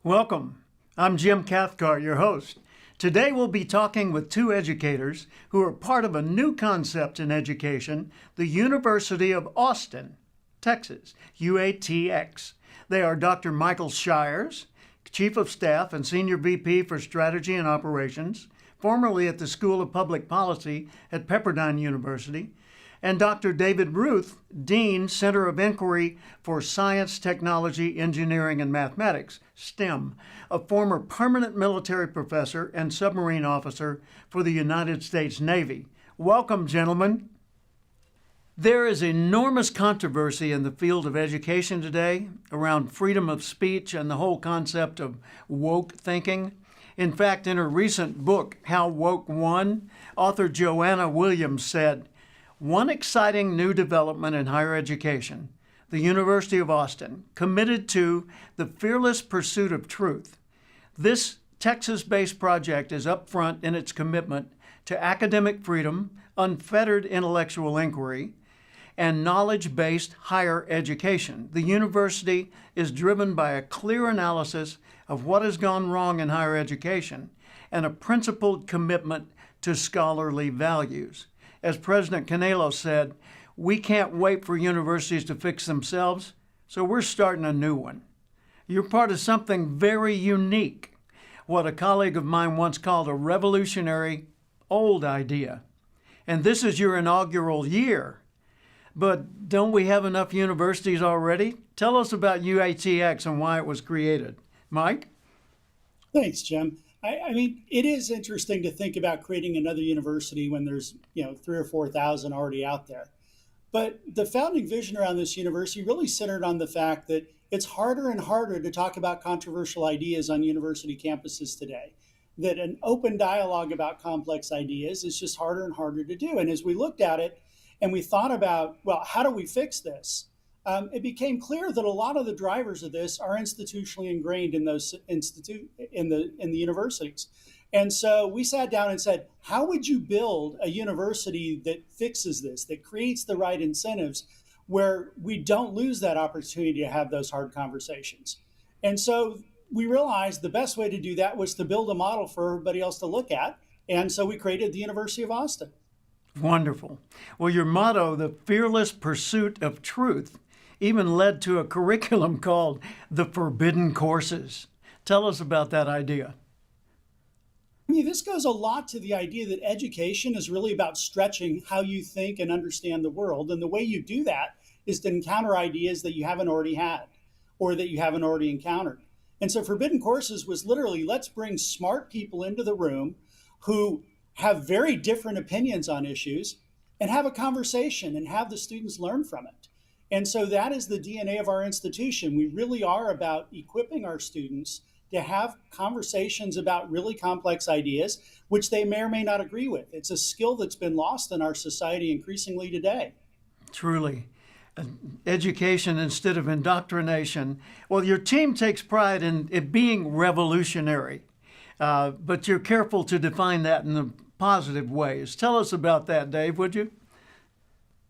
Welcome. I'm Jim Cathcart, your host. Today we'll be talking with two educators who are part of a new concept in education, the University of Austin, Texas, UATX. They are Dr. Michael Shires, Chief of Staff and Senior VP for Strategy and Operations, formerly at the School of Public Policy at Pepperdine University, and Dr. David Ruth, Dean, Center of Inquiry for Science, Technology, Engineering, and Mathematics, STEM, a former permanent military professor and submarine officer for the United States Navy. Welcome, gentlemen. There is enormous controversy in the field of education today around freedom of speech and the whole concept of woke thinking. In fact, in her recent book, How Woke Won, author Joanna Williams said, "One exciting new development in higher education, the University of Austin, committed to the fearless pursuit of truth. This Texas-based project is upfront in its commitment to academic freedom, unfettered intellectual inquiry, and knowledge-based higher education. The university is driven by a clear analysis of what has gone wrong in higher education and a principled commitment to scholarly values. As President Canelo said, we can't wait for universities to fix themselves, so we're starting a new one. You're part of something very unique, what a colleague of mine once called a revolutionary old idea. And this is your inaugural year. But don't we have enough universities already? Tell us about UATX and why it was created. Mike? Thanks, Jim. I mean, it is interesting to think about creating another university when there's, 3 or 4,000 already out there. But the founding vision around this university really centered on the fact that it's harder and harder to talk about controversial ideas on university campuses today. That an open dialogue about complex ideas is just harder and harder to do. And as we looked at it and we thought about, well, how do we fix this? It became clear that a lot of the drivers of this are institutionally ingrained in those in the universities. And so we sat down and said, how would you build a university that fixes this, that creates the right incentives where we don't lose that opportunity to have those hard conversations? And so we realized the best way to do that was to build a model for everybody else to look at. And so we created the University of Austin. Wonderful. Well, your motto, the fearless pursuit of truth, even led to a curriculum called the Forbidden Courses. Tell us about that idea. I mean, this goes a lot to the idea that education is really about stretching how you think and understand the world. And the way you do that is to encounter ideas that you haven't already had or that you haven't already encountered. And so Forbidden Courses was literally, let's bring smart people into the room who have very different opinions on issues and have a conversation and have the students learn from it. And so that is the DNA of our institution. We really are about equipping our students to have conversations about really complex ideas, which they may or may not agree with. It's a skill that's been lost in our society increasingly today. Truly. Education instead of indoctrination. Well, your team takes pride in it being revolutionary, but you're careful to define that in the positive ways. Tell us about that, Dave, would you?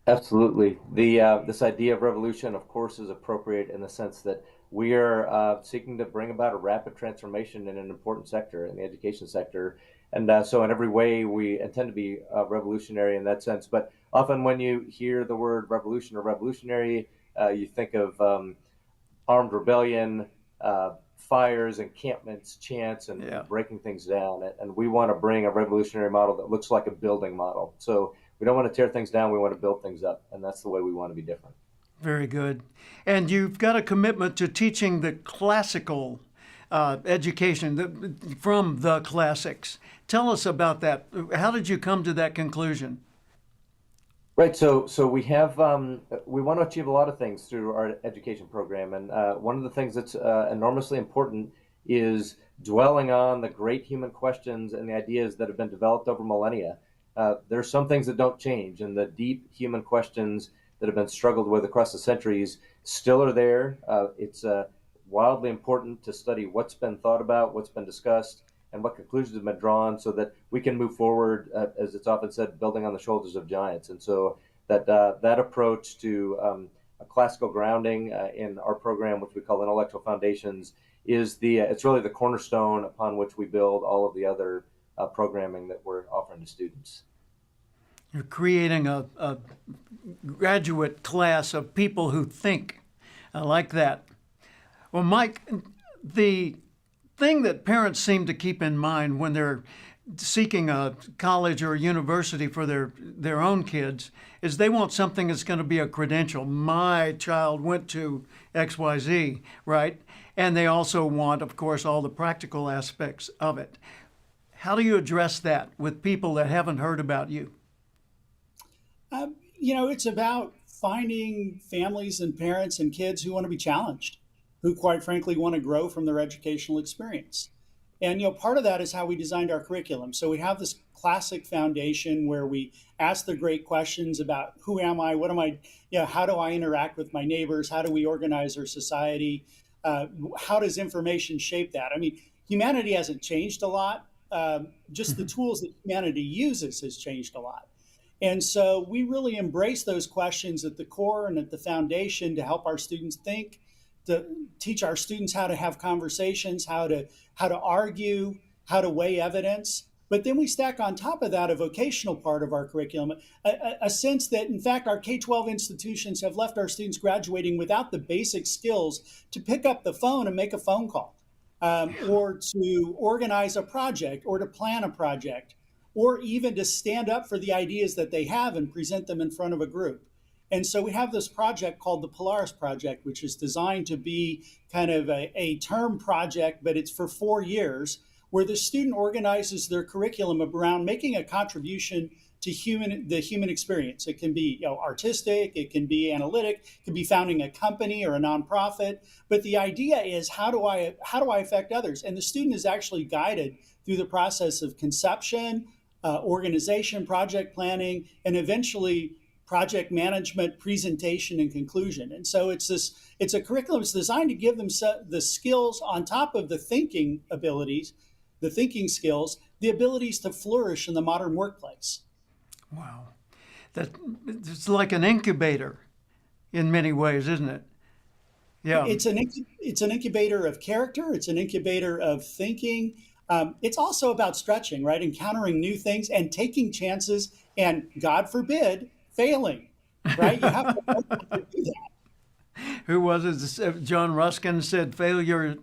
Absolutely. This idea of revolution, of course, is appropriate in the sense that we are seeking to bring about a rapid transformation in an important sector, in the education sector. And so in every way, we intend to be revolutionary in that sense. But often when you hear the word revolution or revolutionary, you think of armed rebellion, fires, encampments, chants, and breaking things down. And we want to bring a revolutionary model that looks like a building model. So we don't want to tear things down. We want to build things up. And that's the way we want to be different. Very good. And you've got a commitment to teaching the classical education from the classics. Tell us about that. How did you come to that conclusion? Right. So we have we want to achieve a lot of things through our education program, and one of the things that's enormously important is dwelling on the great human questions and the ideas that have been developed over millennia. There are some things that don't change, and the deep human questions that have been struggled with across the centuries still are there. It's wildly important to study what's been thought about, what's been discussed, and what conclusions have been drawn so that we can move forward, as it's often said, building on the shoulders of giants. And so that approach to a classical grounding in our program, which we call Intellectual Foundations, is it's really the cornerstone upon which we build all of the other programming that we're offering to students. You're creating a graduate class of people who think. I like that. Well, Mike, the thing that parents seem to keep in mind when they're seeking a college or a university for their own kids is they want something that's going to be a credential. My child went to XYZ, right? And they also want, of course, all the practical aspects of it. How do you address that with people that haven't heard about you? It's about finding families and parents and kids who want to be challenged, who quite frankly want to grow from their educational experience. And part of that is how we designed our curriculum. So we have this classic foundation where we ask the great questions about who am I, what am I, how do I interact with my neighbors, how do we organize our society, how does information shape that? I mean, humanity hasn't changed a lot. Just the tools that humanity uses has changed a lot. And so we really embrace those questions at the core and at the foundation to help our students think, to teach our students how to have conversations, how to argue, how to weigh evidence. But then we stack on top of that a vocational part of our curriculum, a sense that, in fact, our K-12 institutions have left our students graduating without the basic skills to pick up the phone and make a phone call, or to organize a project, or to plan a project, or even to stand up for the ideas that they have and present them in front of a group. And so we have this project called the Polaris Project, which is designed to be kind of a term project, but it's for 4 years, where the student organizes their curriculum around making a contribution to the human experience. It can be artistic, it can be analytic, it can be founding a company or a nonprofit. But the idea is, how do I affect others? And the student is actually guided through the process of conception, organization, project planning, and eventually project management, presentation, and conclusion. And so it's a curriculum that's designed to give them the skills on top of the thinking abilities, the thinking skills, the abilities to flourish in the modern workplace. Wow. It's like an incubator in many ways, isn't it? Yeah. It's an incubator of character. It's an incubator of thinking. It's also about stretching, right? Encountering new things and taking chances and, God forbid, failing, right? You have to do that. Who was it? John Ruskin said, failure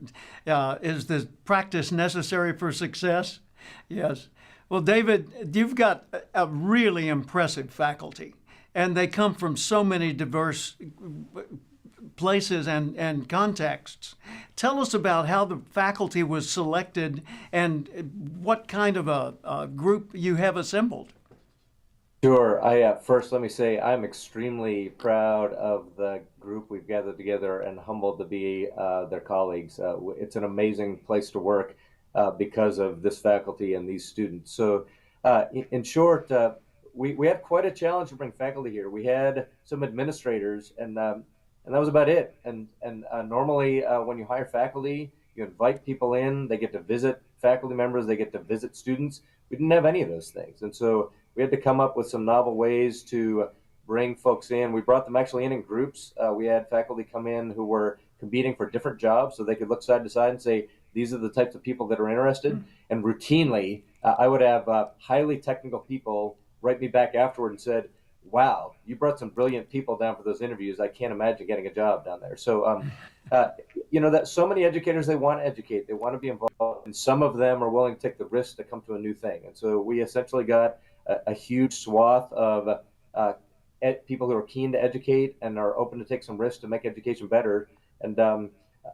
is the practice necessary for success. Yes. Well, David, you've got a really impressive faculty, and they come from so many diverse places and contexts. Tell us about how the faculty was selected and what kind of a group you have assembled. Sure. First, let me say I'm extremely proud of the group we've gathered together and humbled to be their colleagues. It's an amazing place to work because of this faculty and these students. So in short, we had quite a challenge to bring faculty here. We had some administrators, and that was about it. And normally when you hire faculty, you invite people in, they get to visit faculty members, they get to visit students. We didn't have any of those things. And so we had to come up with some novel ways to bring folks in. We brought them actually in groups. We had faculty come in who were competing for different jobs so they could look side to side and say, these are the types of people that are interested. Mm-hmm. And routinely, I would have highly technical people write me back afterward and said, wow, you brought some brilliant people down for those interviews. I can't imagine getting a job down there. So, that so many educators, they want to educate, they want to be involved, and some of them are willing to take the risk to come to a new thing. And so we essentially got a huge swath of people who are keen to educate and are open to take some risks to make education better. And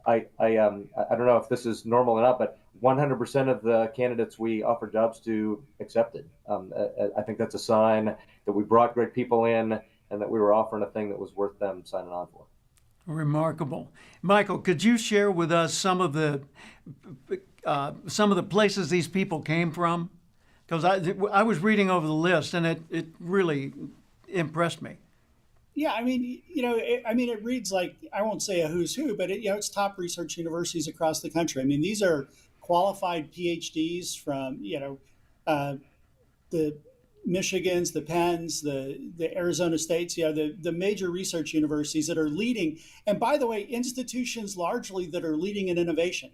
I don't know if this is normal or not, but 100% of the candidates we offered jobs to accepted. I think that's a sign that we brought great people in and that we were offering a thing that was worth them signing on for. Remarkable. Michael, could you share with us some of the places these people came from? Because I was reading over the list and it really impressed me. Yeah, it reads like, I won't say a who's who, but it's top research universities across the country. I mean, these are qualified PhDs from, the Michigans, the Penns, the Arizona States, the major research universities that are leading. And by the way, institutions largely that are leading in innovation.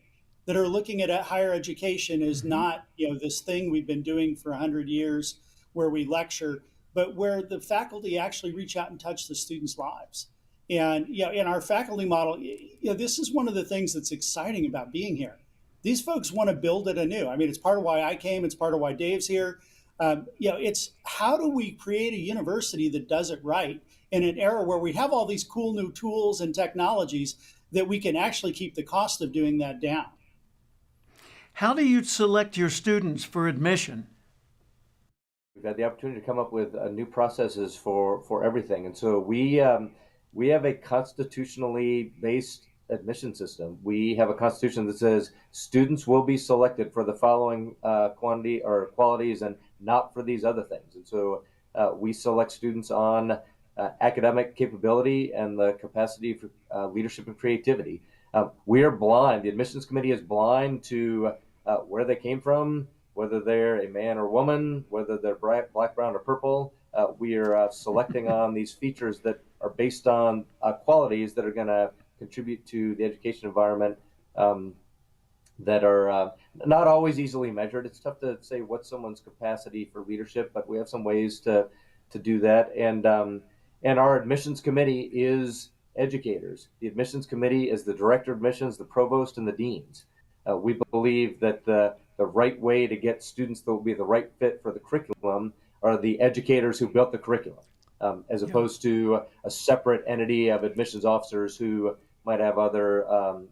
that are looking at higher education as not, this thing we've been doing for 100 years where we lecture, but where the faculty actually reach out and touch the students' lives. And in our faculty model, this is one of the things that's exciting about being here. These folks want to build it anew. I mean, it's part of why I came. It's part of why Dave's here. It's how do we create a university that does it right in an era where we have all these cool new tools and technologies that we can actually keep the cost of doing that down. How do you select your students for admission? We've had the opportunity to come up with new processes for everything, and so we have a constitutionally based admission system. We have a constitution that says students will be selected for the following quantity or qualities and not for these other things. And so we select students on academic capability and the capacity for leadership and creativity. We are blind. The admissions committee is blind to where they came from, whether they're a man or woman, whether they're black, brown, or purple. We are selecting on these features that are based on qualities that are going to contribute to the education environment that are not always easily measured. It's tough to say what's someone's capacity for leadership, but we have some ways to do that. And our admissions committee is educators. The admissions committee is the director of admissions, the provost, and the deans. We believe that the right way to get students that will be the right fit for the curriculum are the educators who built the curriculum, as opposed to a separate entity of admissions officers who might have other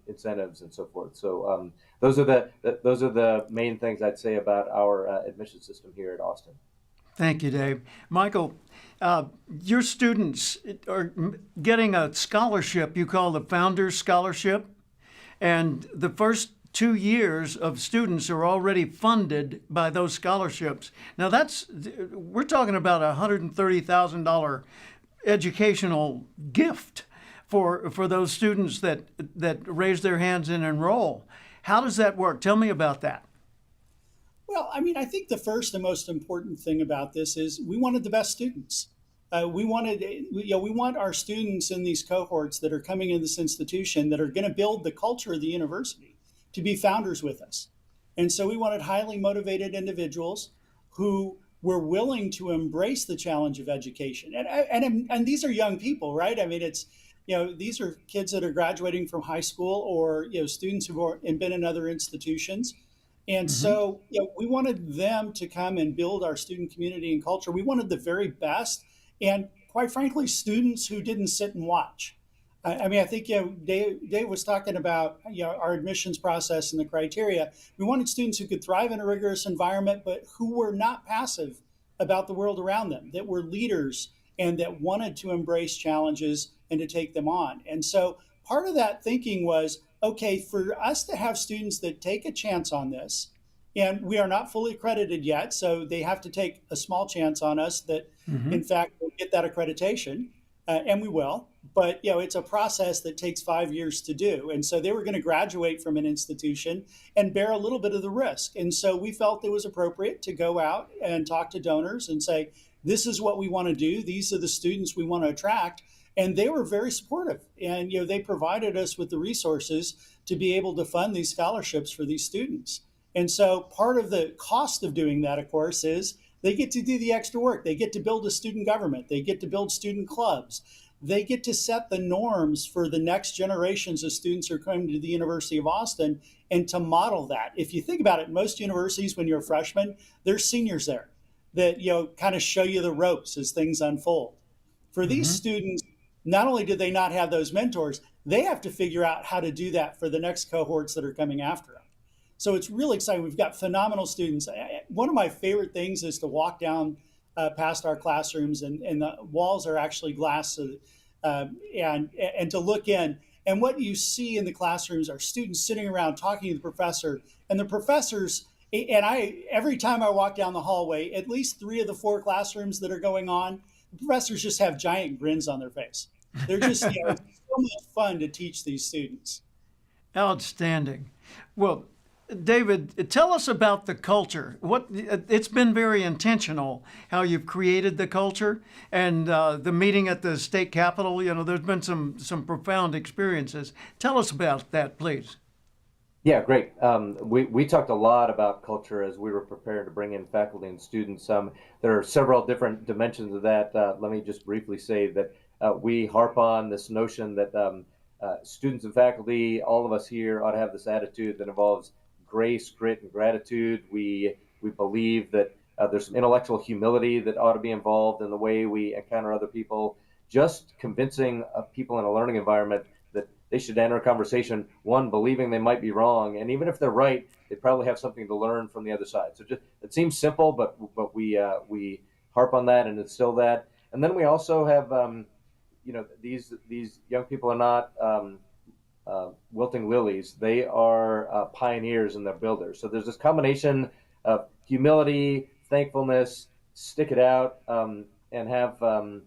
incentives and so forth. So those are the main things I'd say about our admission system here at Austin. Thank you, Dave. Michael, your students are getting a scholarship you call the Founders Scholarship, and the first 2 years of students are already funded by those scholarships. Now we're talking about a $130,000 educational gift for those students that raise their hands and enroll. How does that work? Tell me about that. Well, I mean, I think the first and most important thing about this is we wanted the best students. We want our students in these cohorts that are coming in this institution that are going to build the culture of the university to be founders with us. And so we wanted highly motivated individuals who were willing to embrace the challenge of education. And these are young people, right? I mean, these are kids that are graduating from high school or, students who've been in other institutions. And so, we wanted them to come and build our student community and culture. We wanted the very best. And quite frankly, students who didn't sit and watch. I mean, I think, Dave was talking about, our admissions process and the criteria. We wanted students who could thrive in a rigorous environment, but who were not passive about the world around them, that were leaders and that wanted to embrace challenges and to take them on. And so part of that thinking was, okay, for us to have students that take a chance on this, and we are not fully accredited yet, so they have to take a small chance on us that, in fact, we'll get that accreditation, and we will. But, it's a process that takes 5 years to do. And so they were going to graduate from an institution and bear a little bit of the risk. And so we felt it was appropriate to go out and talk to donors and say, this is what we want to do. These are the students we want to attract. And they were very supportive. And, they provided us with the resources to be able to fund these scholarships for these students. And so part of the cost of doing that, of course, is they get to do the extra work. They get to build a student government. They get to build student clubs. They get to set the norms for the next generations of students who are coming to the University of Austin and to model that. If you think about it, most universities, when you're a freshman, there's seniors there that, kind of show you the ropes as things unfold. For these students, not only do they not have those mentors, they have to figure out how to do that for the next cohorts that are coming after them. So it's really exciting. We've got phenomenal students. One of my favorite things is to walk down past our classrooms, and the walls are actually glass, and to look in. And what you see in the classrooms are students sitting around talking to the professor, and the professors. And every time I walk down the hallway, at least 3 of the 4 classrooms that are going on, the professors just have giant grins on their face. They're just so much fun to teach these students. Outstanding. Well, David, tell us about the culture. It's been very intentional how you've created the culture, and the meeting at the state capitol. There's been some profound experiences. Tell us about that, please. Yeah, great. We talked a lot about culture as we were preparing to bring in faculty and students. There are several different dimensions of that. Let me just briefly say that we harp on this notion that students and faculty, all of us here, ought to have this attitude that involves grace, grit, and gratitude. We believe that there's some intellectual humility that ought to be involved in the way we encounter other people. Just convincing people in a learning environment that they should enter a conversation, one, believing they might be wrong, and even if they're right, they probably have something to learn from the other side. So just it seems simple, but we harp on that and instill that. And then we also have these young people are not wilting lilies. They are pioneers and they're builders. So there's this combination of humility, thankfulness, stick it out, and have a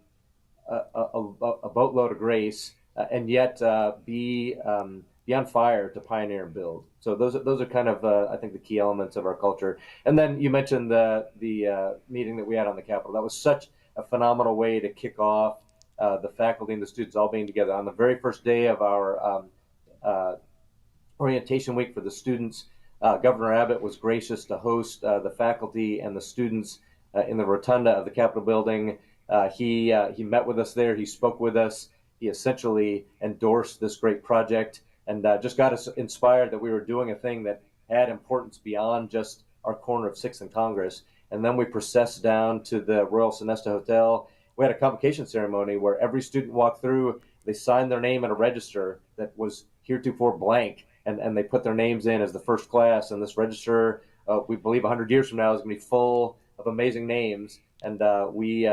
boatload of grace, and yet be on fire to pioneer and build. So those are kind of I think the key elements of our culture. And then you mentioned the meeting that we had on the Capitol. That was such a phenomenal way to kick off the faculty and the students all being together on the very first day of our orientation week for the students. Governor Abbott was gracious to host the faculty and the students in the rotunda of the Capitol building. He met with us there. He spoke with us. He essentially endorsed this great project and just got us inspired that we were doing a thing that had importance beyond just our corner of 6th and Congress. And then we processed down to the Royal Sonesta Hotel. We had a convocation ceremony where every student walked through. They signed their name in a register that was heretofore blank, and they put their names in as the first class. And this register, we believe 100 years from now, is going to be full of amazing names. And we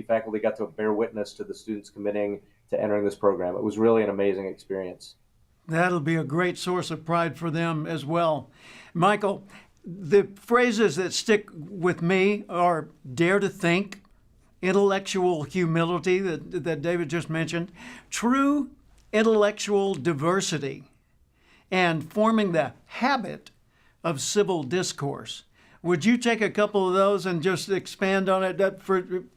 faculty got to bear witness to the students committing to entering this program. It was really an amazing experience. That'll be a great source of pride for them as well. Michael, the phrases that stick with me are dare to think, intellectual humility that David just mentioned, true intellectual diversity, and forming the habit of civil discourse. Would you take a couple of those and just expand on it,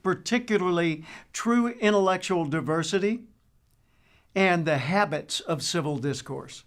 particularly true intellectual diversity and the habits of civil discourse?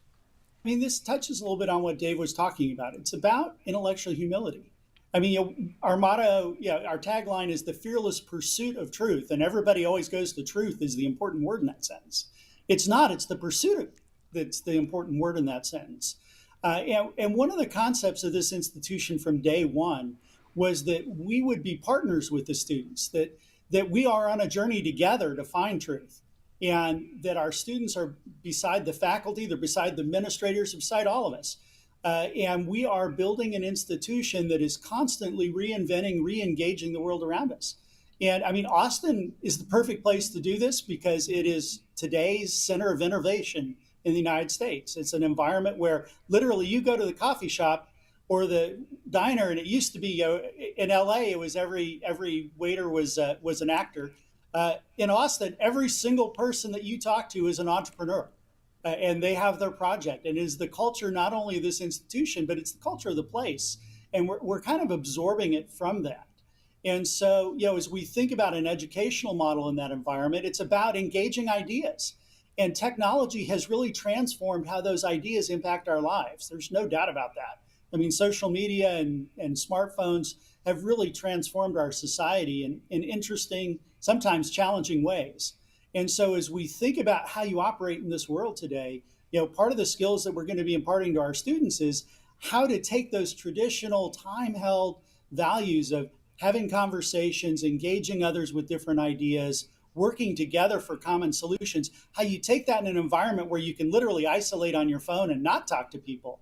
I mean, this touches a little bit on what Dave was talking about. It's about intellectual humility. I mean, our motto, our tagline is the fearless pursuit of truth, and everybody always goes to truth is the important word in that sentence. It's not, it's the pursuit of that's the important word in that sentence. And one of the concepts of this institution from day one was that we would be partners with the students, that we are on a journey together to find truth, and that our students are beside the faculty, they're beside the administrators, beside all of us. And we are building an institution that is constantly reinventing, re-engaging the world around us. And I mean, Austin is the perfect place to do this because it is today's center of innovation in the United States. It's an environment where literally you go to the coffee shop or the diner, and it used to be in LA, it was every waiter was an actor. In Austin, every single person that you talk to is an entrepreneur, and they have their project. And it is the culture not only of this institution, but it's the culture of the place. And we're kind of absorbing it from that. And so, as we think about an educational model in that environment, it's about engaging ideas. And technology has really transformed how those ideas impact our lives. There's no doubt about that. I mean, social media and smartphones have really transformed our society in interesting, sometimes challenging ways. And so as we think about how you operate in this world today, part of the skills that we're going to be imparting to our students is how to take those traditional time-held values of having conversations, engaging others with different ideas, working together for common solutions, how you take that in an environment where you can literally isolate on your phone and not talk to people,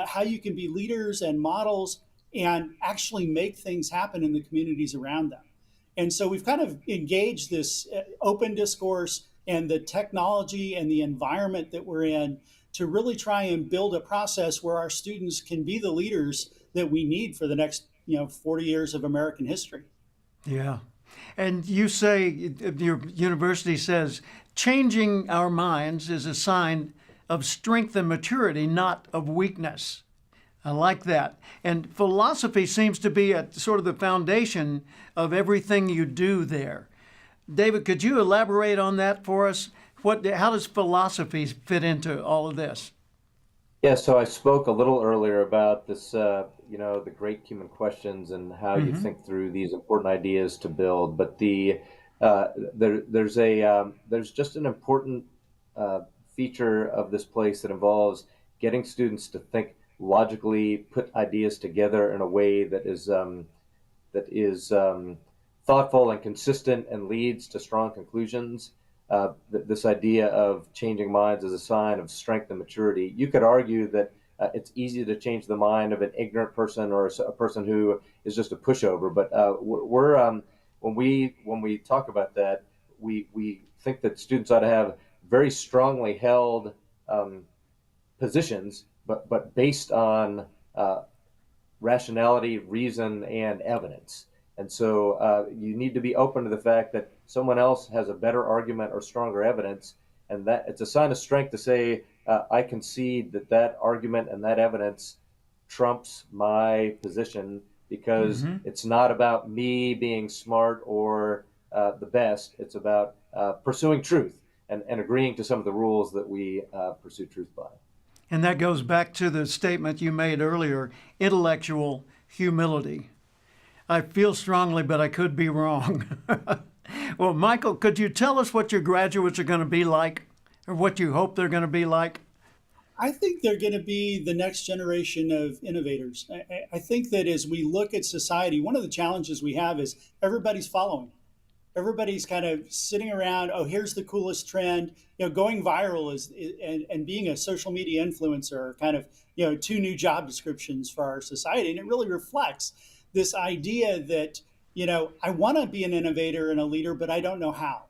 how you can be leaders and models and actually make things happen in the communities around them. And so we've kind of engaged this open discourse and the technology and the environment that we're in to really try and build a process where our students can be the leaders that we need for the next 40 years of American history. Yeah. And you say, your university says, changing our minds is a sign of strength and maturity, not of weakness. I like that. And philosophy seems to be at sort of the foundation of everything you do there. David, could you elaborate on that for us? How does philosophy fit into all of this? Yeah, so I spoke a little earlier about this, the great human questions and how you Hmm. think through these important ideas to build. But there's just an important uh, feature of this place that involves getting students to think logically, put ideas together in a way that is thoughtful and consistent and leads to strong conclusions. This idea of changing minds is a sign of strength and maturity. You could argue that it's easy to change the mind of an ignorant person or a person who is just a pushover. But when we talk about that, we think that students ought to have very strongly held um, positions, but based on rationality, reason, and evidence. And so you need to be open to the fact that someone else has a better argument or stronger evidence, and that it's a sign of strength to say, I concede that that argument and that evidence trumps my position because Hmm. it's not about me being smart or the best. It's about pursuing truth and agreeing to some of the rules that we pursue truth by. And that goes back to the statement you made earlier, intellectual humility. I feel strongly, but I could be wrong. Well, Michael, could you tell us what your graduates are going to be like, or what you hope they're going to be like? I think they're going to be the next generation of innovators. I think that as we look at society, one of the challenges we have is everybody's following. Everybody's kind of sitting around. Oh, here's the coolest trend. Going viral and being a social media influencer are kind of two new job descriptions for our society, and it really reflects this idea that I want to be an innovator and a leader, but I don't know how.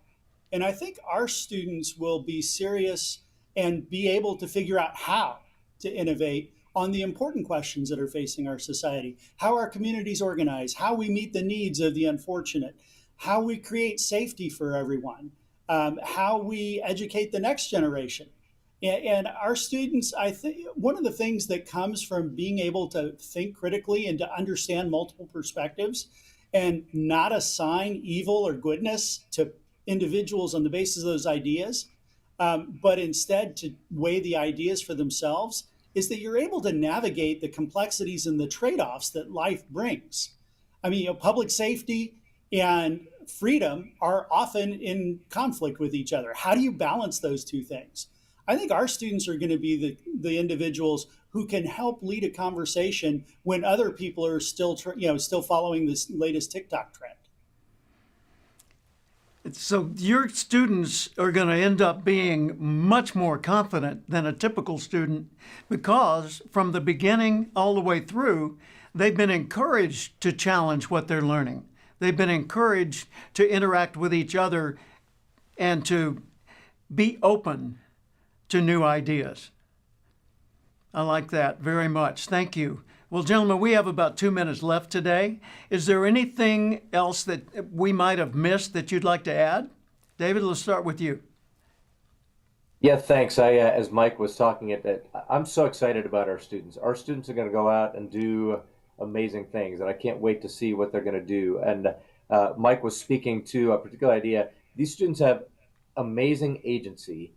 And I think our students will be serious and be able to figure out how to innovate on the important questions that are facing our society, how our communities organize, how we meet the needs of the unfortunate, how we create safety for everyone, how we educate the next generation. And our students, I think one of the things that comes from being able to think critically and to understand multiple perspectives and not assign evil or goodness to individuals on the basis of those ideas, but instead to weigh the ideas for themselves, is that you're able to navigate the complexities and the trade offs that life brings. I mean, public safety and freedom are often in conflict with each other. How do you balance those two things? I think our students are going to be the individuals who can help lead a conversation when other people are still following this latest TikTok trend. So your students are going to end up being much more confident than a typical student because from the beginning all the way through, they've been encouraged to challenge what they're learning. They've been encouraged to interact with each other and to be open to new ideas. I like that very much. Thank you. Well, gentlemen, we have about 2 minutes left today. Is there anything else that we might have missed that you'd like to add? David, let's start with you. Yeah, thanks. As Mike was talking, I'm so excited about our students. Our students are going to go out and do amazing things, and I can't wait to see what they're going to do. And Mike was speaking to a particular idea. These students have amazing agency.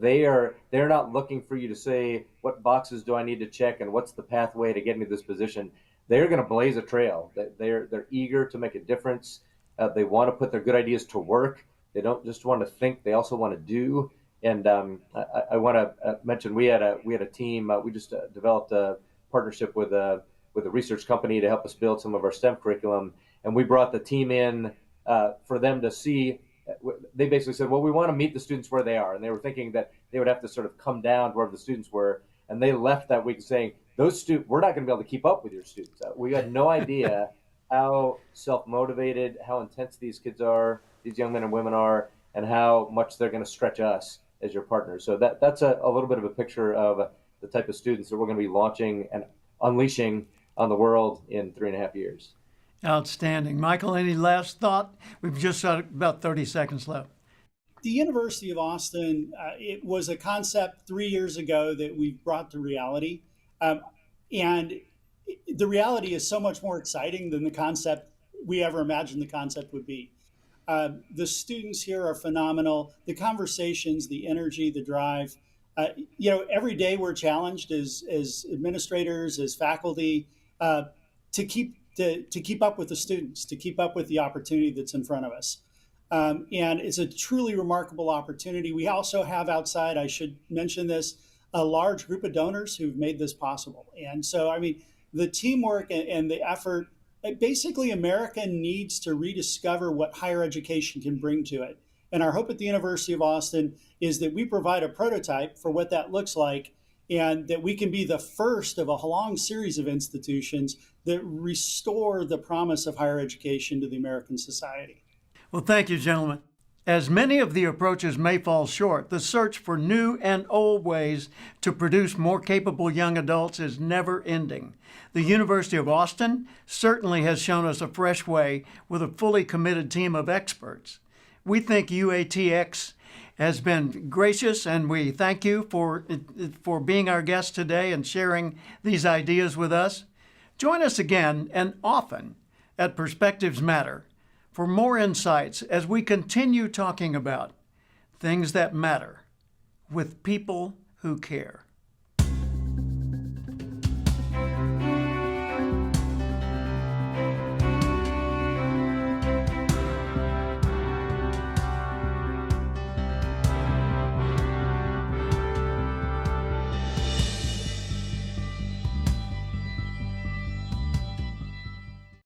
They're not looking for you to say what boxes do I need to check and what's the pathway to get me to this position. They're going to blaze a trail. They're eager to make a difference. They want to put their good ideas to work. They don't just want to think; they also want to do. And I want to mention we had a team. We just developed a partnership with a research company to help us build some of our STEM curriculum, and we brought the team in for them to see. They basically said, "Well, we want to meet the students where they are," and they were thinking that they would have to sort of come down to wherever the students were, and they left that week saying, we're not going to be able to keep up with your students. We had no idea how self-motivated, how intense these kids are, these young men and women are, and how much they're going to stretch us as your partners. So that's a little bit of a picture of the type of students that we're going to be launching and unleashing on the world in 3.5 years. Outstanding. Michael, any last thought? We've just got about 30 seconds left. The University of Austin, it was a concept 3 years ago that we brought to reality. And the reality is so much more exciting than the concept we ever imagined the concept would be. The students here are phenomenal. The conversations, the energy, the drive. Every day we're challenged as administrators, as faculty, to keep up with the students, to keep up with the opportunity that's in front of us. And it's a truly remarkable opportunity. We also have outside, I should mention this, a large group of donors who've made this possible. And so, I mean, the teamwork and the effort, basically, America needs to rediscover what higher education can bring to it. And our hope at the University of Austin is that we provide a prototype for what that looks like, and that we can be the first of a long series of institutions that restore the promise of higher education to the American society. Well, thank you, gentlemen. As many of the approaches may fall short, the search for new and old ways to produce more capable young adults is never ending. The University of Austin certainly has shown us a fresh way with a fully committed team of experts. We think UATX has been gracious, and we thank you for being our guest today and sharing these ideas with us. Join us again and often at Perspectives Matter for more insights as we continue talking about things that matter with people who care.